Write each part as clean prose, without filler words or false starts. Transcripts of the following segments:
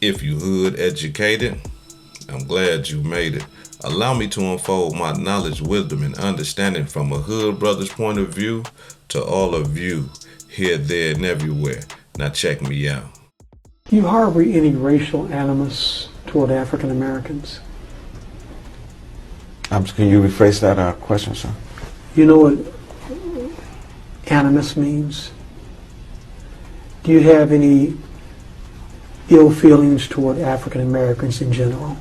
If you hood educated, I'm glad you made it. Allow me to unfold my knowledge, wisdom, and understanding from a hood brother's point of view to all of you, here, there, and everywhere. Now check me out. Do you harbor any racial animus toward African Americans? Can you rephrase that question, sir? You know what animus means? Do you have any ill feelings toward African Americans in general?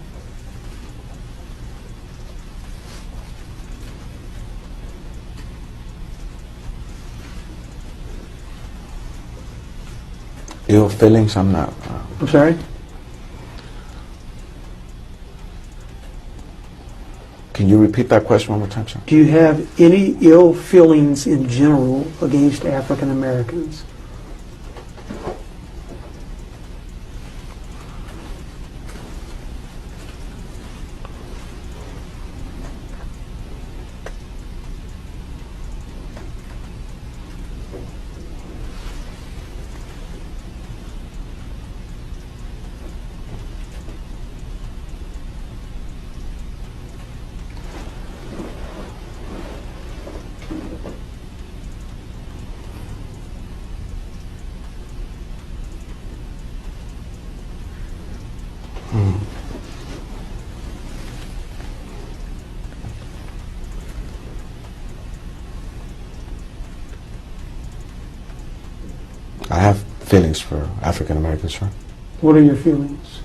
Ill feelings? I'm not. I'm sorry? Can you repeat that question one more time, sir? Do you have any ill feelings in general against African Americans? I have feelings for African Americans, sir. What are your feelings?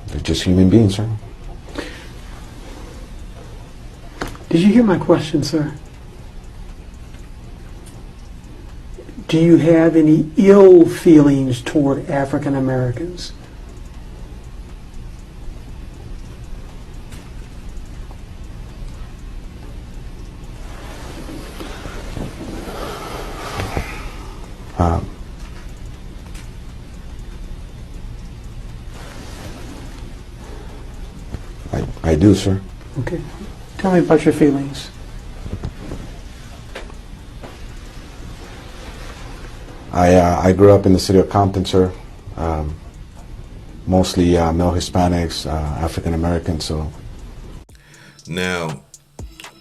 They're just human beings, sir. Did you hear my question, sir? Do you have any ill feelings toward African Americans? I do, sir. Okay. Tell me about your feelings. I grew up in the city of Compton, sir. Mostly male Hispanics, African Americans, so. Now,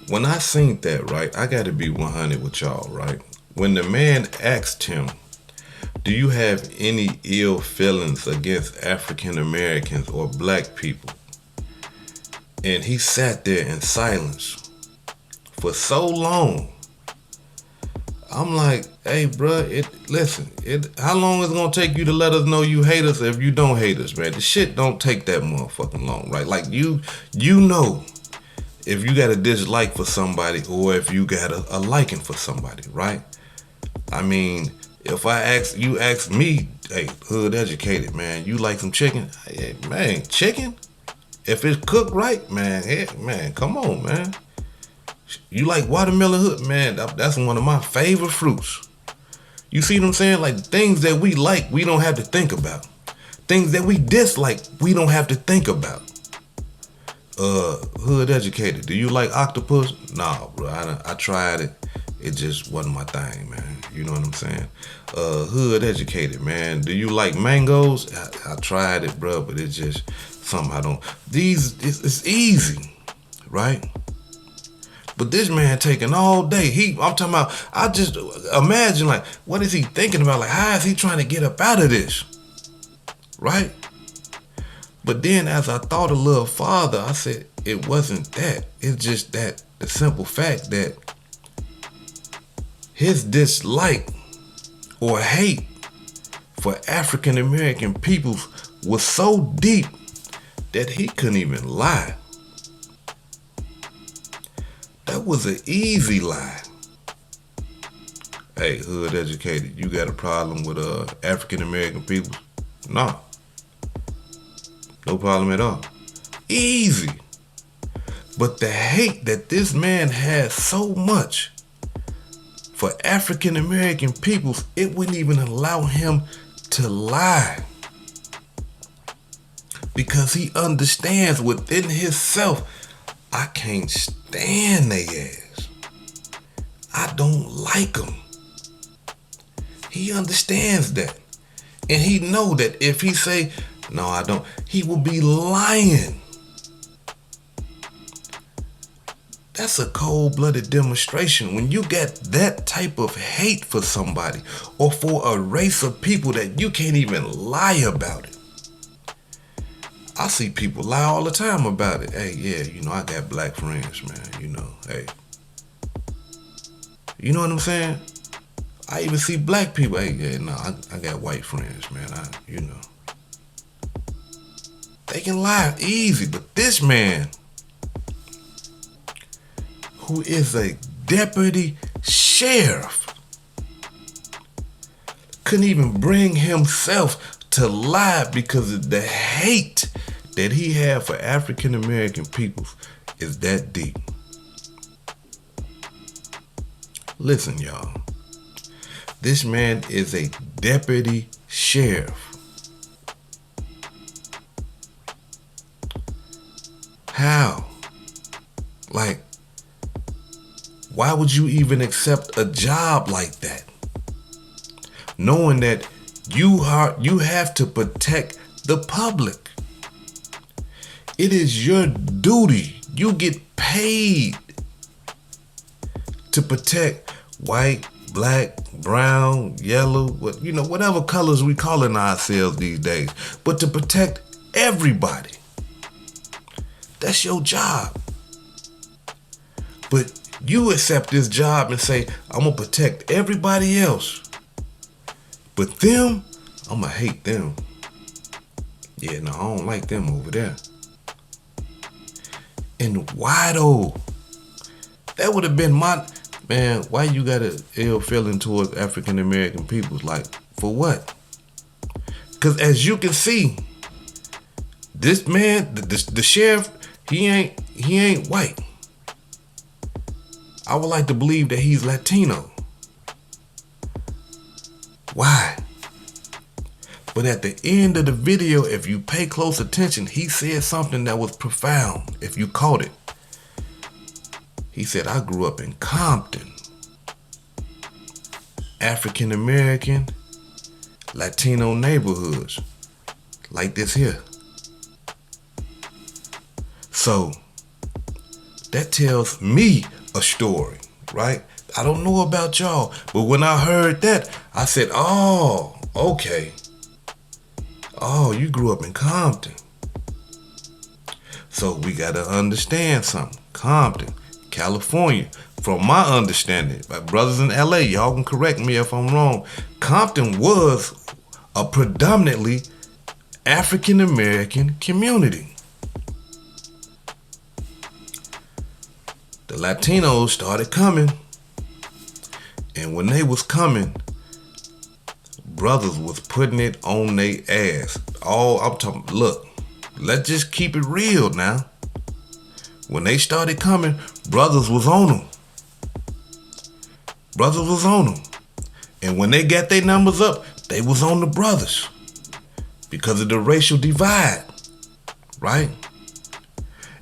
when I seen that, right, I got to be 100 with y'all, right? When the man asked him, do you have any ill feelings against African Americans or black people? And he sat there in silence for so long. I'm like, hey, bruh, listen, how long is it gonna take you to let us know you hate us if you don't hate us, man? The shit don't take that motherfucking long, right? Like you know if you got a dislike for somebody or if you got a liking for somebody, right? I mean, if you ask me, hey, hood educated, man, you like some chicken? Hey, man, chicken? If it's cooked right, man, hey, man, come on, man. You like watermelon hood, man, that's one of my favorite fruits. You see what I'm saying? Like, things that we like, we don't have to think about. Things that we dislike, we don't have to think about. Hood educated, do you like octopus? Nah, bro, I tried it. It just wasn't my thing, man. You know what I'm saying? Hood educated, man. Do you like mangoes? I tried it, bro, but it's just something I don't. It's easy, right? But this man taking all day. I'm talking about, I just imagine, like, what is he thinking about? Like, how is he trying to get up out of this? Right? But then as I thought a little farther, I said, it wasn't that. It's just that the simple fact that his dislike or hate for African American people was so deep that he couldn't even lie. That was an easy lie. Hey, hood educated, you got a problem with African American people? No. No problem at all. Easy. But the hate that this man has so much for African American people, it wouldn't even allow him to lie. Because he understands within himself, I can't stand they ass. I don't like them. He understands that. And he know that if he say, No, I don't. He will be lying. That's a cold-blooded demonstration. When you get that type of hate for somebody or for a race of people that you can't even lie about it. I see people lie all the time about it. Hey, yeah, I got black friends, man. Hey. You know what I'm saying? I even see black people. Hey, yeah, no, I got white friends, man. They can lie easy, but this man, who is a deputy sheriff, couldn't even bring himself to lie because of the hate that he had for African American people is that deep. Listen, y'all. This man is a deputy sheriff. How? Like, why would you even accept a job like that? Knowing that you have to protect the public. It is your duty. You get paid to protect white, black, brown, yellow, whatever colors we calling ourselves these days, but to protect everybody. That's your job. But you accept this job and say, I'm gonna protect everybody else, but them, I'm gonna hate them. Yeah, no, I don't like them over there. And why though? That would have been my, man, why you got an ill feeling towards African American people? Like, for what? Because as you can see, this man, the sheriff, he ain't white. I would like to believe that he's Latino. Why? But at the end of the video, if you pay close attention, he said something that was profound, if you caught it. He said, I grew up in Compton. African American, Latino neighborhoods. Like this here. So, that tells me a story, right? I don't know about y'all, but when I heard that, I said, oh, okay. Oh, you grew up in Compton. So we got to understand something. Compton, California, from my understanding, my brothers in LA, y'all can correct me if I'm wrong, Compton was a predominantly African American community. The Latinos started coming, and when they was coming, brothers was putting it on their ass. I'm talking, look, let's just keep it real now. When they started coming, brothers was on them. Brothers was on them. And when they got their numbers up, they was on the brothers. Because of the racial divide, right?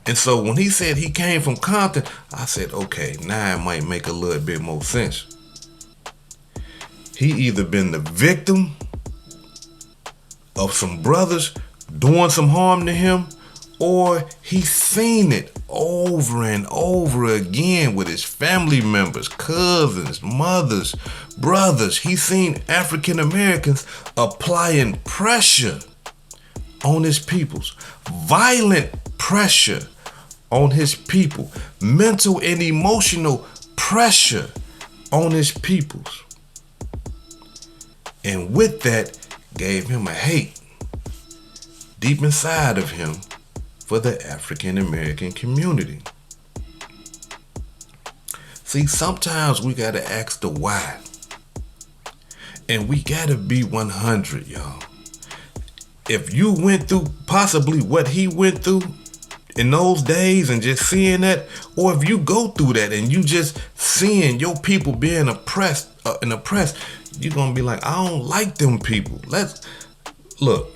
And so when he said he came from Compton, I said, okay, now it might make a little bit more sense. He either been the victim of some brothers doing some harm to him, or he's seen it over and over again with his family members, cousins, mothers, brothers. He's seen African Americans applying pressure on his peoples, violent pressure on his people, mental and emotional pressure on his peoples. And with that, gave him a hate deep inside of him for the African American community. See, sometimes we gotta ask the why. And we gotta be 100, y'all. If you went through possibly what he went through in those days and just seeing that, or if you go through that and you just seeing your people being oppressed, you're gonna be like, I don't like them people. Let's look.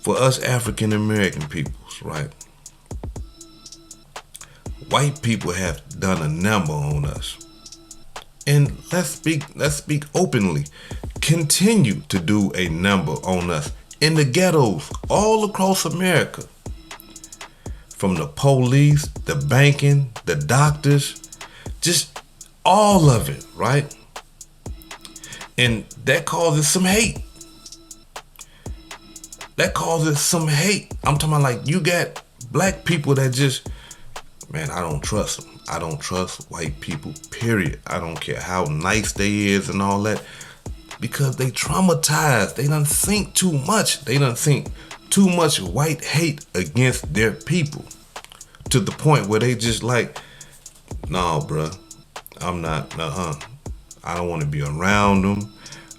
For us African American peoples, right? White people have done a number on us. And let's speak openly. continue to do a number on us in the ghettos all across America. From the police, the banking, the doctors, just all of it, right? And that causes some hate. That causes some hate. I'm talking about, like, you got black people that just, man, I don't trust them. I don't trust white people, period. I don't care how nice they is and all that. Because they traumatized. They done think too much. They done think too much white hate against their people. To the point where they just like, nah, bruh, I'm not, I don't want to be around them.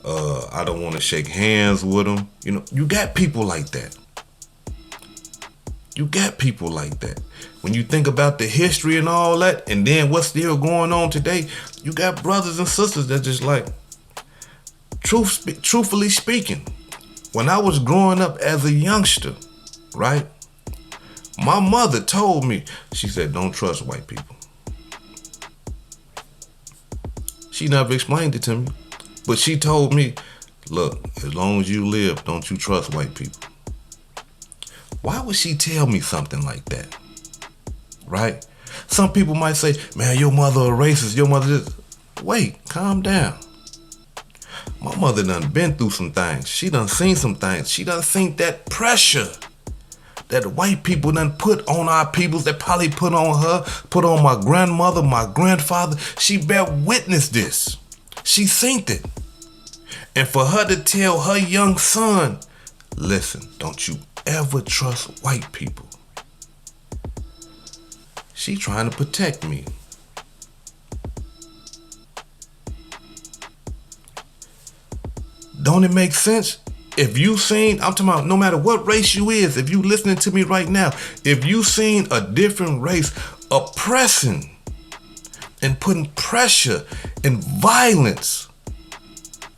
I don't want to shake hands with them. You know, you got people like that. You got people like that. When you think about the history and all that, and then what's still going on today, you got brothers and sisters that just like, truthfully speaking, when I was growing up as a youngster, right? My mother told me, she said, don't trust white people. She never explained it to me, but she told me, look, as long as you live, don't you trust white people. Why would she tell me something like that? Right? Some people might say, man, your mother a racist, your mother this. Wait, calm down. My mother done been through some things. She done seen some things. She done seen that pressure that white people done put on our peoples, that probably put on her, put on my grandmother, my grandfather. She bear witness this. She seen it. And for her to tell her young son, listen, don't you ever trust white people. She trying to protect me. Don't it make sense? If you seen, I'm talking about no matter what race you is, if you listening to me right now, if you seen a different race oppressing and putting pressure and violence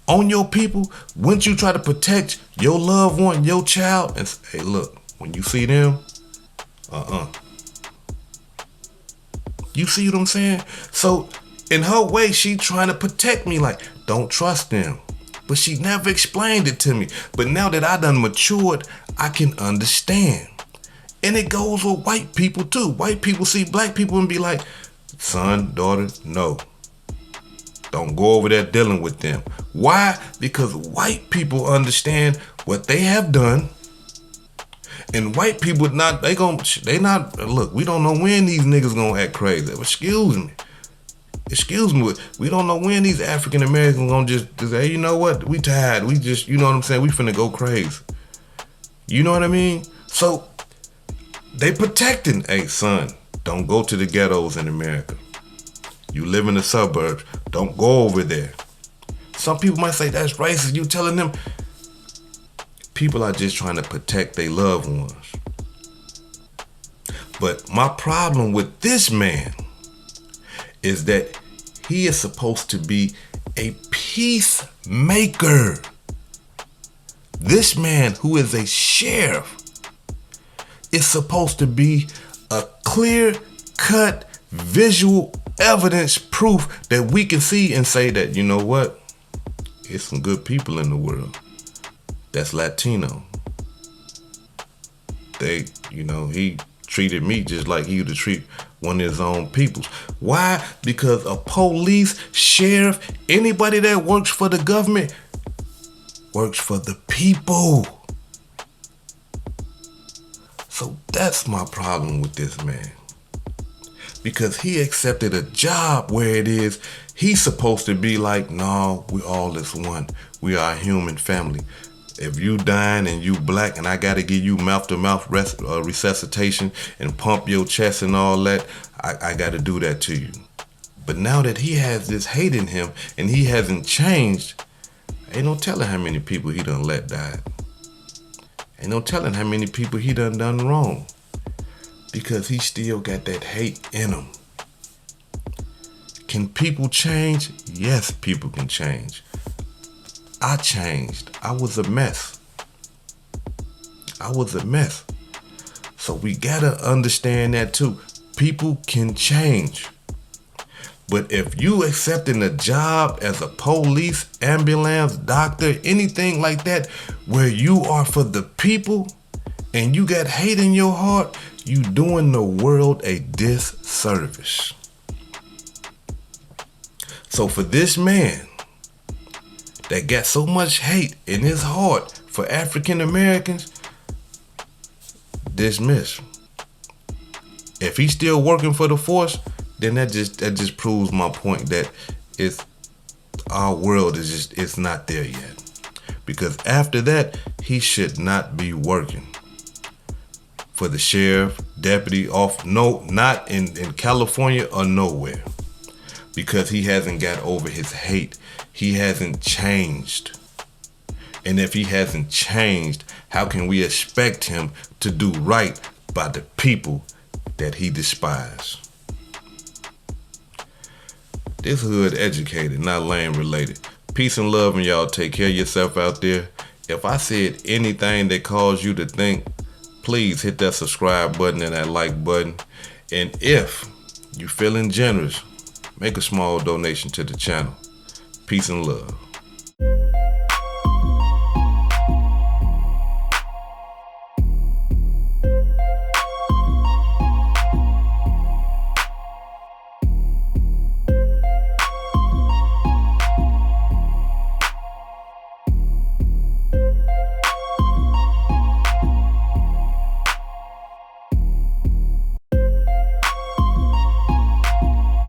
on your people, wouldn't you try to protect your loved one, your child, and say, hey, look, when you see them, You see what I'm saying? So in her way, she trying to protect me, like, don't trust them. But she never explained it to me. But now that I done matured, I can understand. And it goes with white people too. White people see black people and be like, son, daughter, no. Don't go over there dealing with them. Why? Because white people understand what they have done. And white people not, look, we don't know when these niggas gonna act crazy. Excuse me, we don't know when these African Americans gonna just say, hey, you know what, we tired, we just, you know what I'm saying, we finna go crazy. You know what I mean? So, they protecting, hey son, don't go to the ghettos in America. You live in the suburbs, don't go over there. Some people might say that's racist, you telling them. People are just trying to protect their loved ones. But my problem with this man is that he is supposed to be a peacemaker. This man, who is a sheriff, is supposed to be a clear-cut visual evidence proof that we can see and say that, you know what, it's some good people in the world that's Latino. They, you know, he treated me just like he would treat one of his own peoples. Why? Because a police, sheriff, anybody that works for the government works for the people. So that's my problem with this man. Because he accepted a job where it is, he's supposed to be like, no, we all is one. We are a human family. If you dying and you black and I got to give you mouth-to-mouth resuscitation and pump your chest and all that, I got to do that to you. But now that he has this hate in him and he hasn't changed, ain't no telling how many people he done let die. Ain't no telling how many people he done wrong. Because he still got that hate in him. Can people change? Yes, people can change. I changed. I was a mess. So we gotta understand that too. People can change. But if you accepting a job as a police, ambulance, doctor, anything like that, where you are for the people and you got hate in your heart, you doing the world a disservice. So for this man that got so much hate in his heart for African Americans, dismiss. If he's still working for the force, then that just proves my point that our world is it's not there yet. Because after that, he should not be working for the sheriff, deputy, not in California or nowhere. Because he hasn't got over his hate. He hasn't changed. And if he hasn't changed, how can we expect him to do right by the people that he despises? This hood educated, not lame related. Peace and love, and y'all take care of yourself out there. If I said anything that caused you to think, please hit that subscribe button and that like button. And if you're feeling generous, make a small donation to the channel. Peace and love.